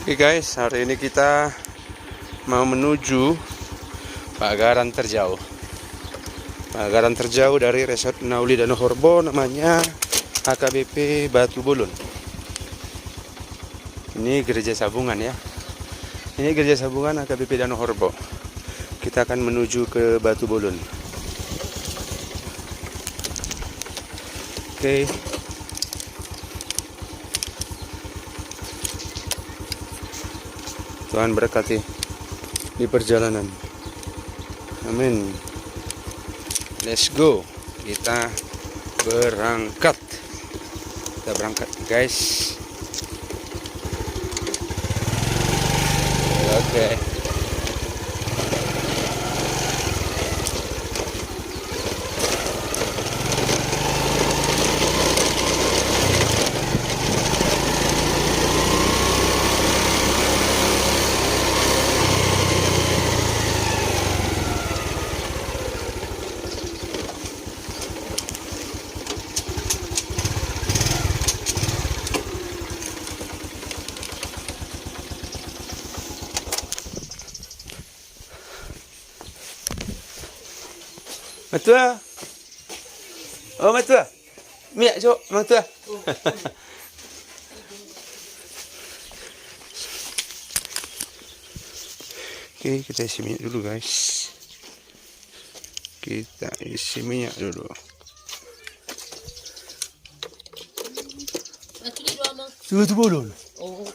Oke guys, hari ini kita mau menuju pagaran terjauh. Pagaran terjauh dari Resort Nauli Danau Horbo, namanya HKBP Batu Bolon. Ini gereja sabungan ya. Ini gereja sabungan HKBP Danau Horbo. Kita akan menuju ke Batu Bolon. Oke. Tuhan berkati di perjalanan. Amin. Let's go. Kita berangkat. Kita berangkat, guys. Oke. Matua. Oh, matua. Miak cok, matua. Oke, kita isi minyak dulu, guys. Kita isi minyak dulu. Tuh bolon. Oh,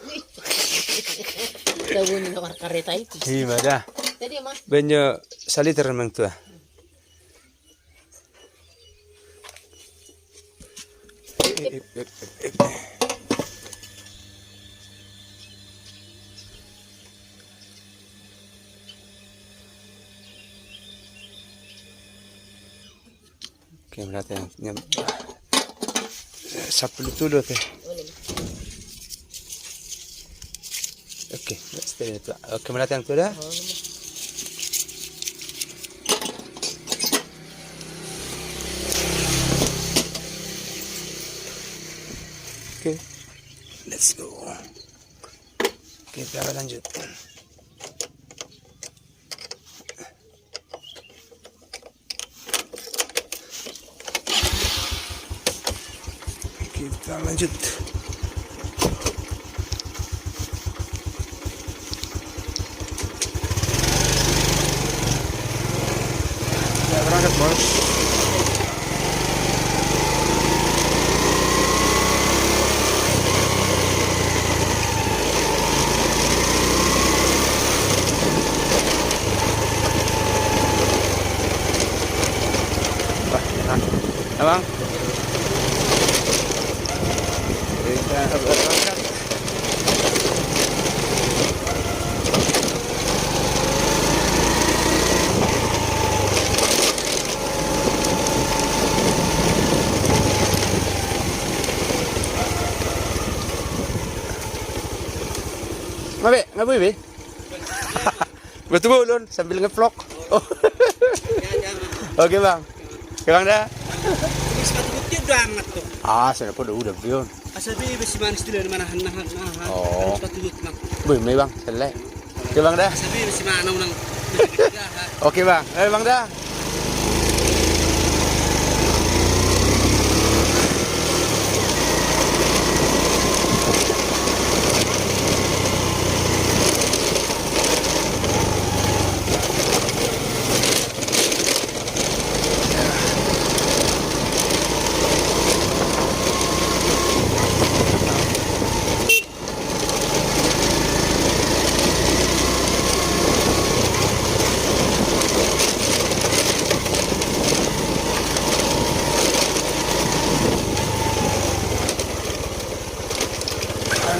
daun ng kareta itu. Gimana? Tadi mah. Banyak saliter mang tua. Oke, berarti yang sapul dulu teh. Oke, stay itu. Oke, berarti yang sudah. Oke, let's go. Kita lanjut. Kita lanjut. Kita berangkat, bos. Abang, kita berangkat. Mabe, ngapain be? Betul Bolon sambil ngevlog. Oh. Oke bang, bang dah. Sepatu banget tuh. Ah, saya udah bion. Asabi besi manis dulu mana nahan. Oh. Sepatu bang. Boleh bang, selesai. Oke bang dah. Asabi besi mana nang. Oke bang, bang dah.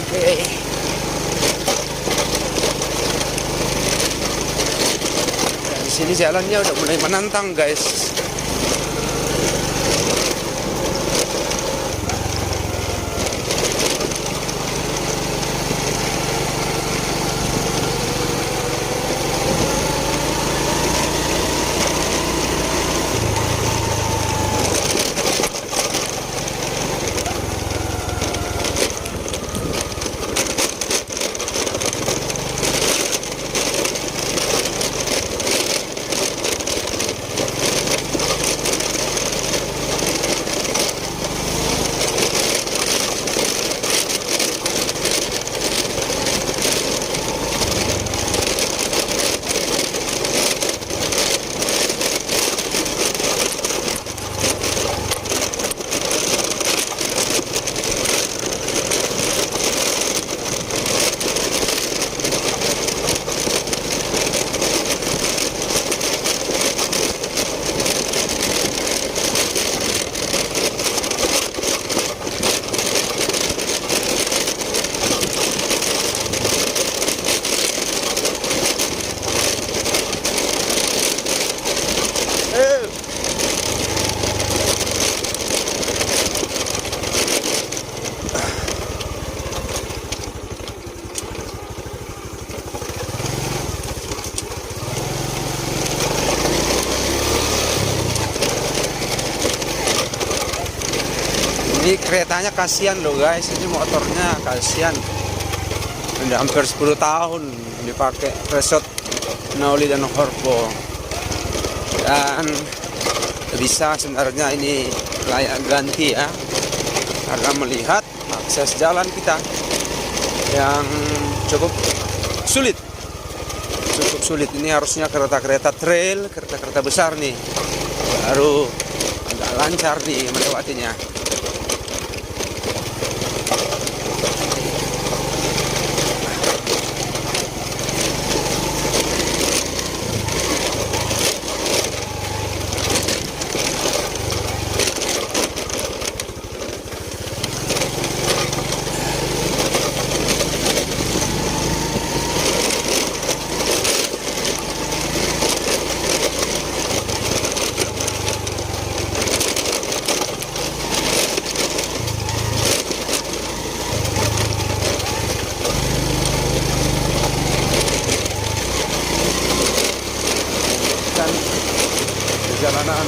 Oke. Di sini jalannya udah mulai menantang, guys. Ini keretanya kasihan loh guys, ini motornya kasihan. Udah hampir 10 tahun dipakai Resort Nauli dan Horbo. Dan bisa sebenarnya ini layak ganti ya, karena melihat akses jalan kita yang cukup sulit. Ini harusnya kereta-kereta trail, kereta-kereta besar nih, baru agak lancar nih melewatinya. Perjalanan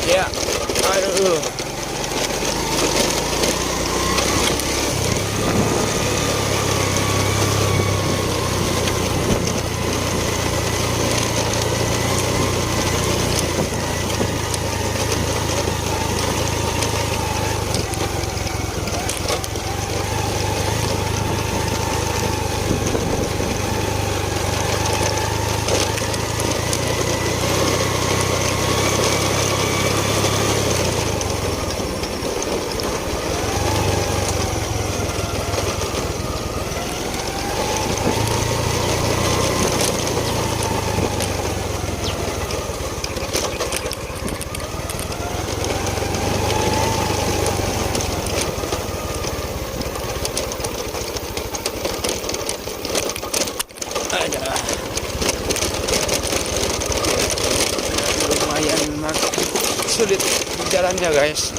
ya, aduh. Lumayan sulit jalannya guys.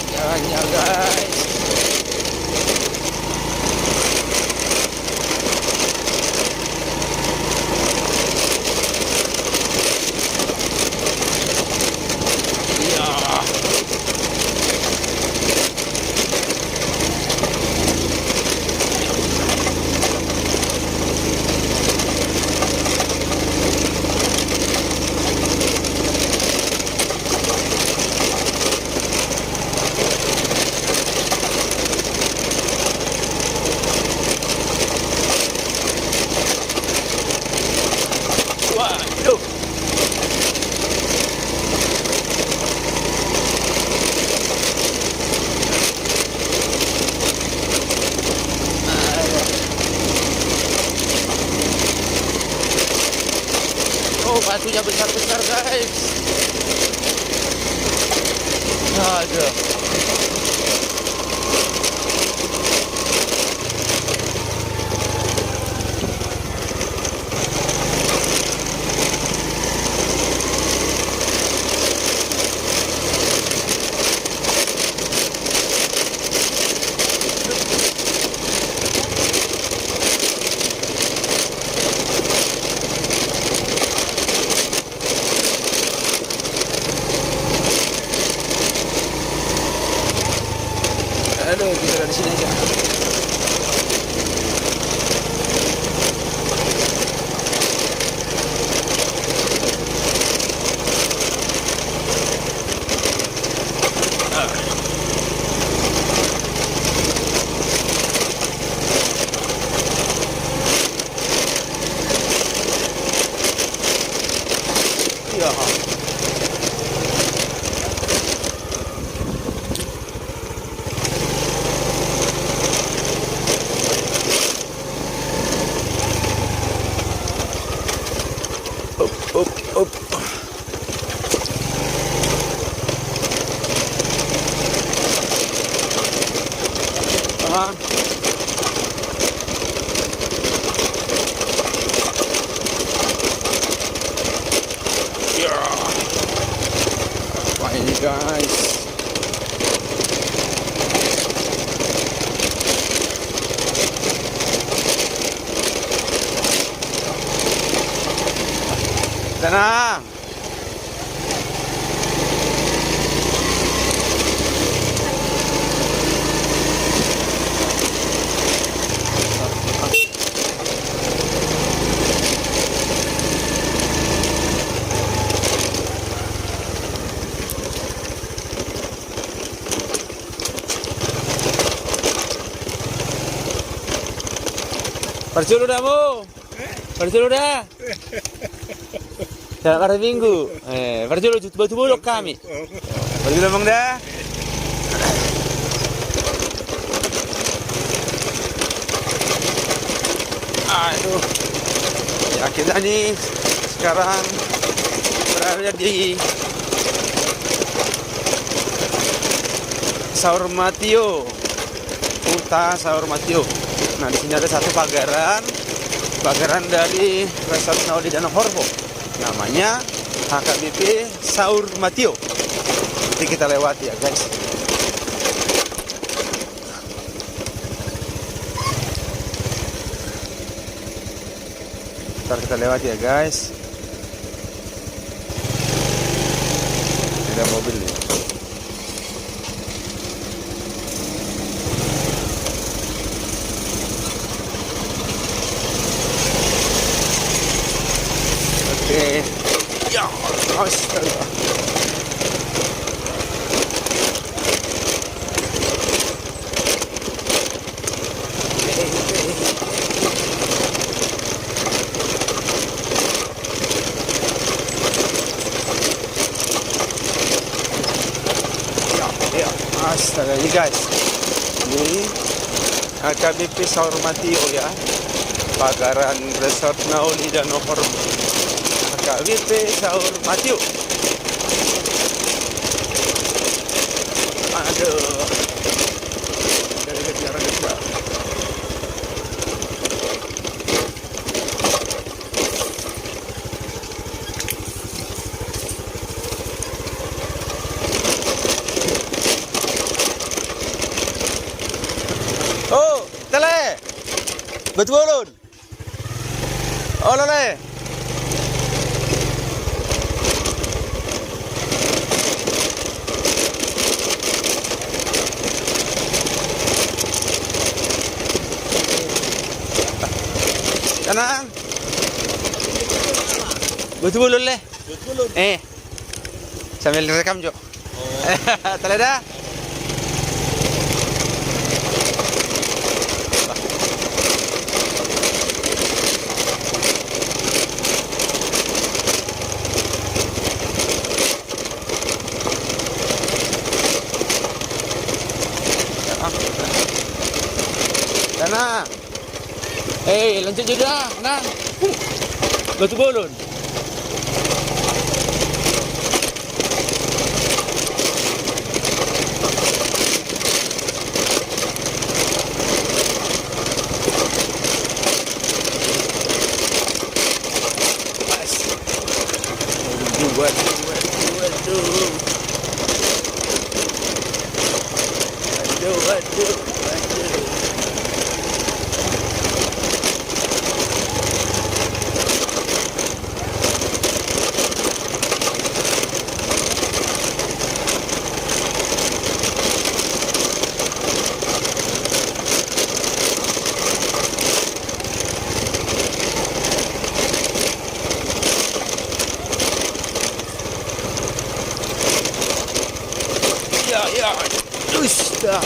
Jalannya guys. Iya. Waduh. Oh, batunya besar-besar guys. Aduh. Aduh, kita dari sini aja. guys. Tenang. Perjulu dah mu. Perjulu dah. Dalam hari Minggu. Perjulu batu buluk kami. Perjulu bang dah. Aduh. Ya kita nih sekarang berada di Saur Matio. Kuta Saur Matio. Nah, di sini ada satu pagaran dari Resort Nauli Danau Horbo. Namanya HKBP Saur Matio. Nanti kita lewati ya, guys. Ntar kita lewati ya, guys. Ada mobil nih. Oke. Ya, astaga. Ya, astaga ini guys. Ini HKBP Saur Matio ya. Pagaran Resort Nauli Danau Horbo. HKBP Saur Matio. Aduh. Dari negara kita. Oh, tele. Betul. Oh, lele. Tenang. Betul lele. Sambil rekam, Jo. Tele dah. Tenang. Lanjut juga, tenang. Batu bolon. Waduh. Ya. Dusta.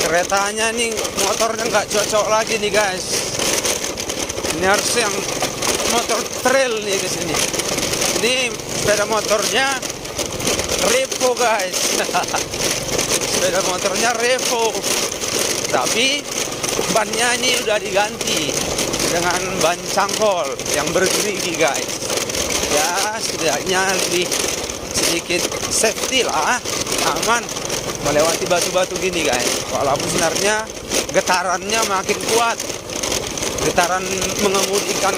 keretanya nih, motornya nggak cocok lagi nih guys. Ini harus yang motor trail nih ke sini. Ini sepeda motornya Revo guys. Sepeda motornya Revo, tapi bannya ini udah diganti dengan ban cangkol yang bergerigi guys. Ya setidaknya lebih sedikit safety lah, aman melewati batu-batu gini guys. Walaupun sebenarnya getarannya makin kuat, getaran mengemudikan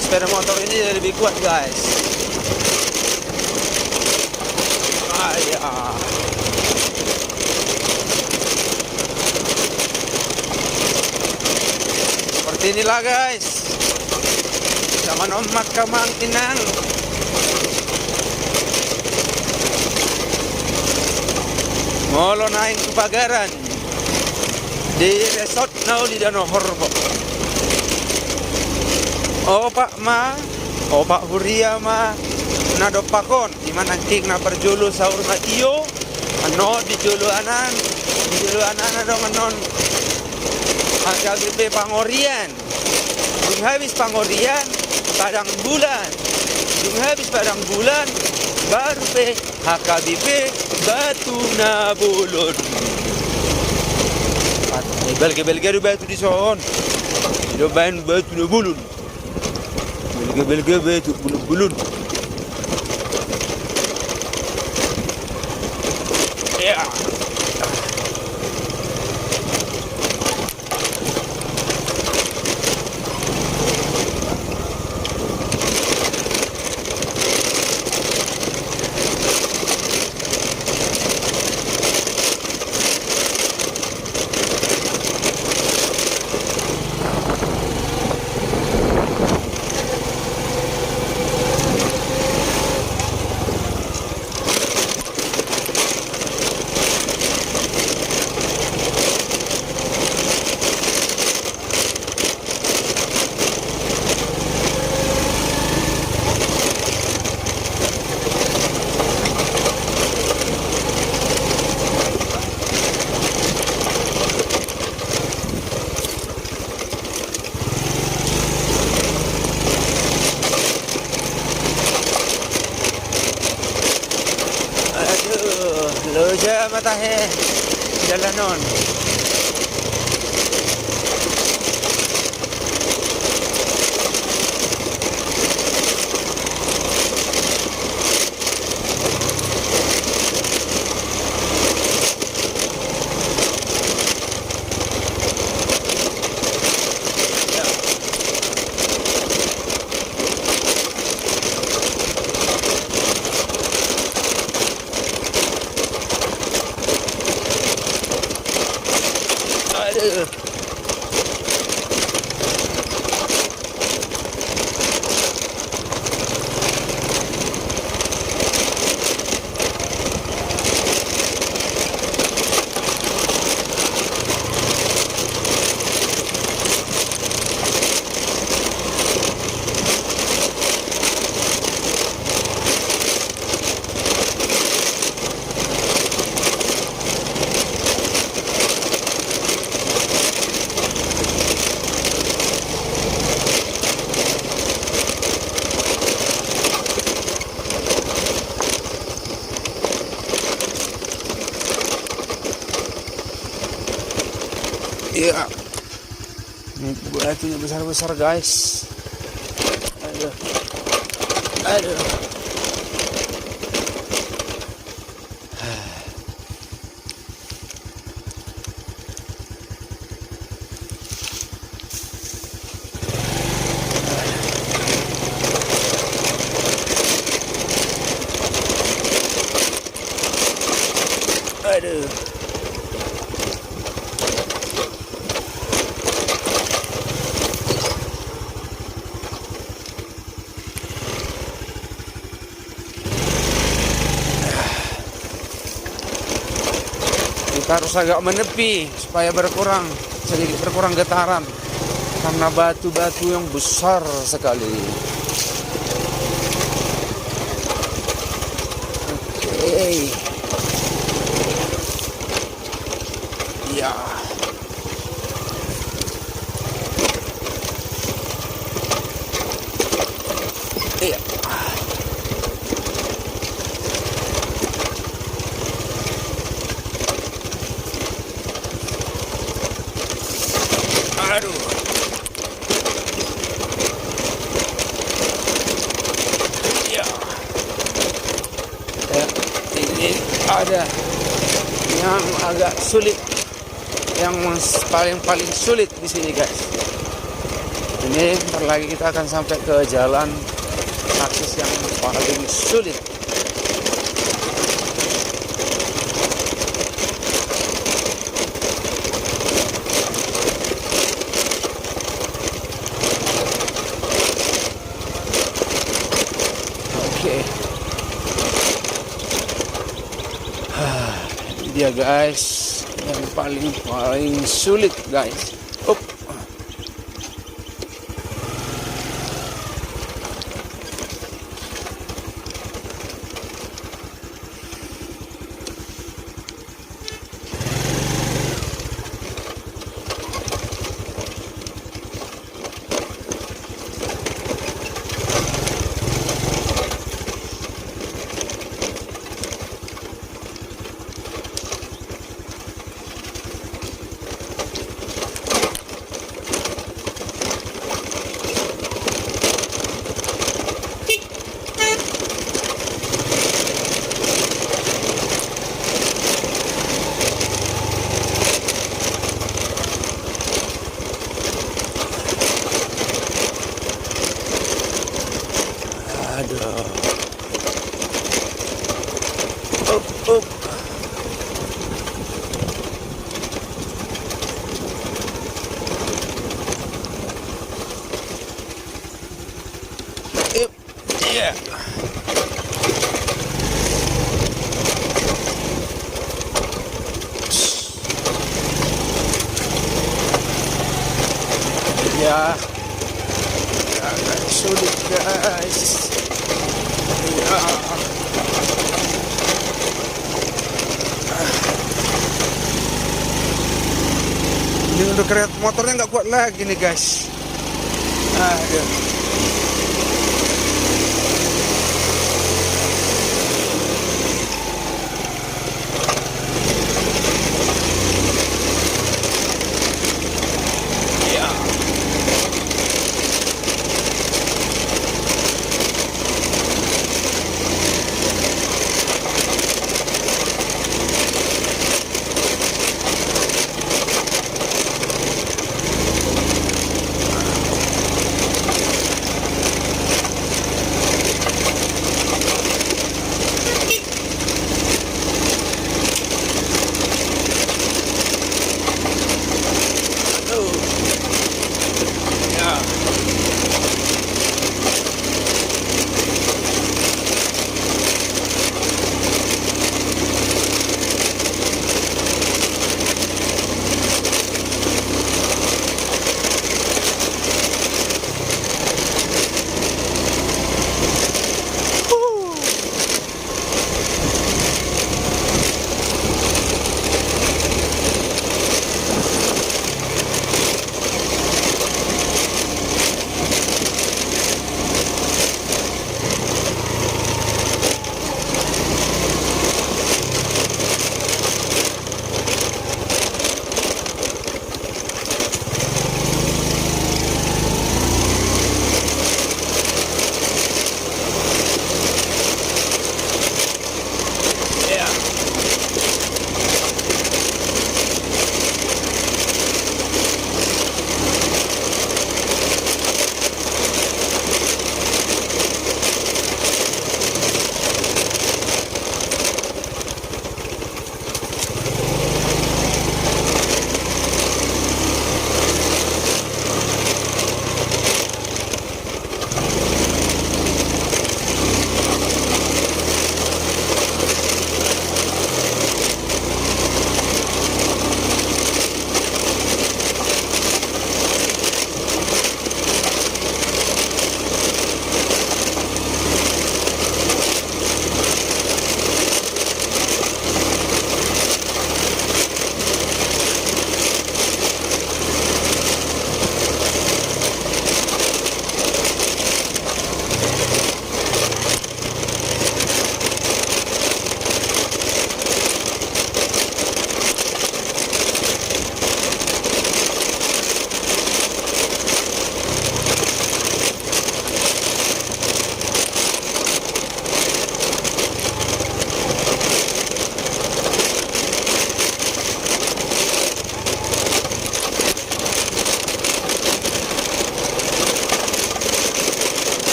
sepeda motor ini lebih kuat guys. Ya. Seperti inilah guys, zaman omat kamang inang. Ngolo naik ke Pagaran di resort Nauli Danau Horbo. Opak Huria ma nado pakon dimana tik na perjulu sahur ma iyo ano di julu anan adong anon HKBP Pangorian dung habis Pangorian padang bulan baru pe HKBP Batu Nabulun belge batu di son dobain Batu Nabulun belge Batu Nabulun. Ya. Loja matahe jalanon. Iya, batunya besar-besar guys. Aduh. Aduh. Kita harus agak menepi supaya sedikit berkurang getaran karena batu-batu yang besar sekali. Oke. ada yang agak sulit, yang paling sulit di sini guys. Ini bentar lagi kita akan sampai ke jalan akses yang paling sulit. Oke. Ini dia guys, yang paling sulit guys. Up. Aduh. Up. Yeah. Ya. Agak sulit guys. Ya. Ini untuk kereta motornya nggak kuat lagi nih guys. Aduh. Ya.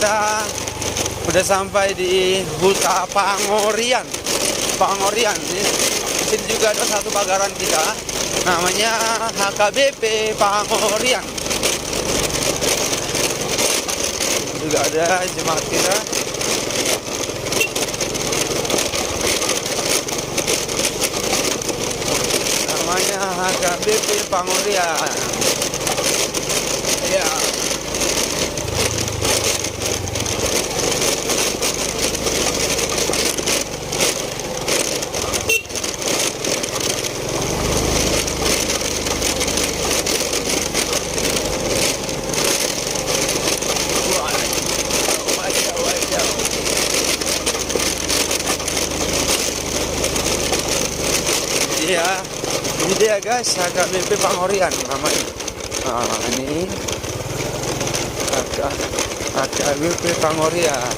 kita udah sampai di Huta Pangorian. Pangorian. Di sini juga ada satu pagaran kita, namanya HKBP Pangorian. Juga ada jemaat kita. Namanya HKBP Pangorian. Ya. Ya, ini dia guys, HKBP Pangorian namanya. Nah, ini HKBP Pangorian.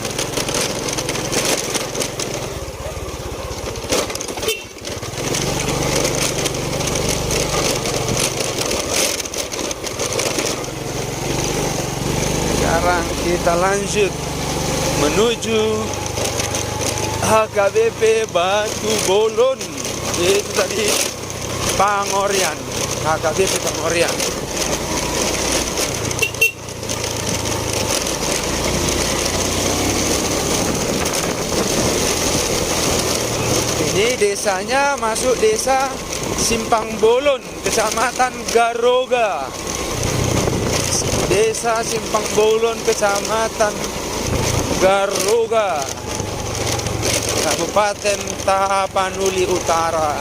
Sekarang kita lanjut menuju HKBP Batu Bolon. Itu tadi Pangorian, HKBP Pangorian. Ini desanya masuk desa Simpang Bolon, Kecamatan Garoga. Desa Simpang Bolon, Kecamatan Garoga, Kabupaten Tapanuli Utara.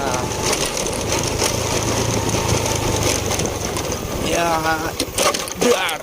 Ya, dar.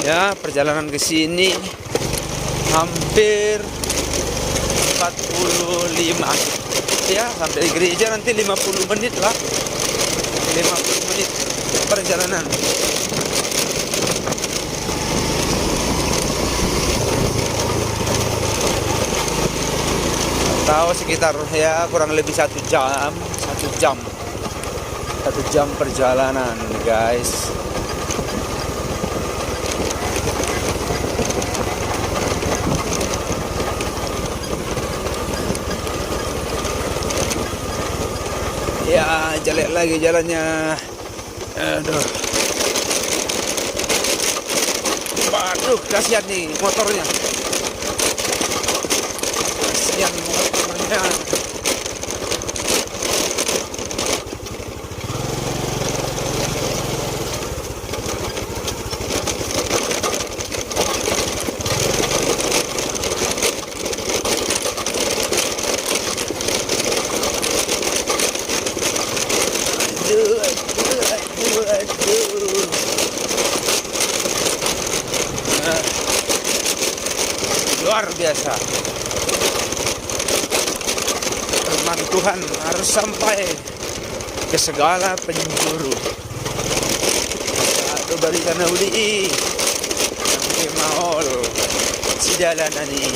Ya, perjalanan ke sini hampir 45. Ya, sampai gereja nanti 50 menit lah. 50 menit perjalanan. Tahu sekitar ya kurang lebih 1 jam, 1 jam perjalanan, guys. Ya, jelek lagi jalannya. Aduh. Waduh, kasihan nih motornya. Kasihan motornya. Luar biasa. Firman Tuhan harus sampai ke segala penjuru. Aduh, barisan uli sampai maol si jalanan ini.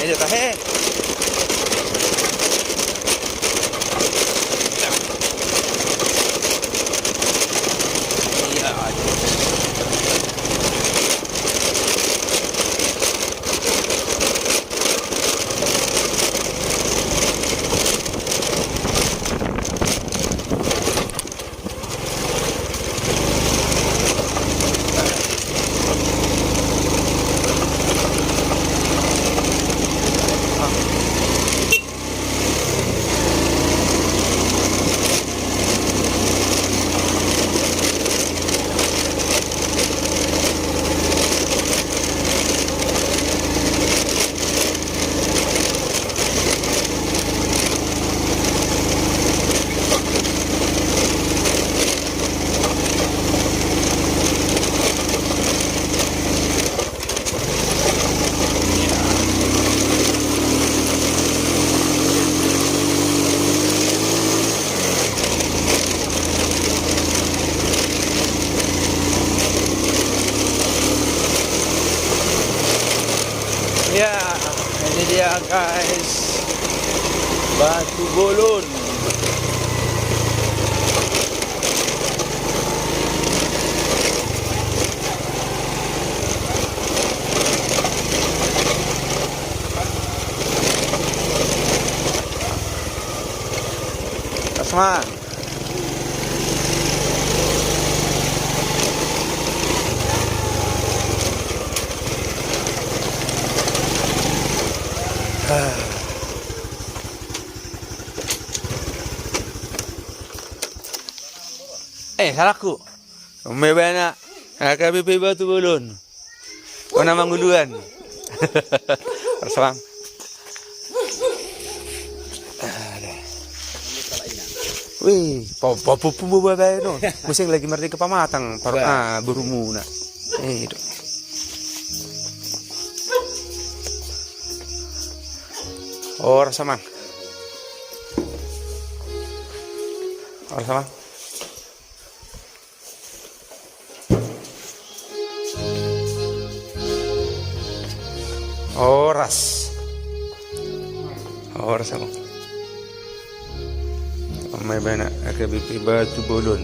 Medyo tahe. Ya, ini dia guys, Batu Bolon. Asma. Salahku. Umay bana. AKBP Batu Bolon. Kau nama nguluan. Salam. Wih, pupu babai no. Musing lagi merdeka pamatang. Berumu na. Itu. Or sama. Or sama. Oras ako. May bana AKBP Batu Bolon.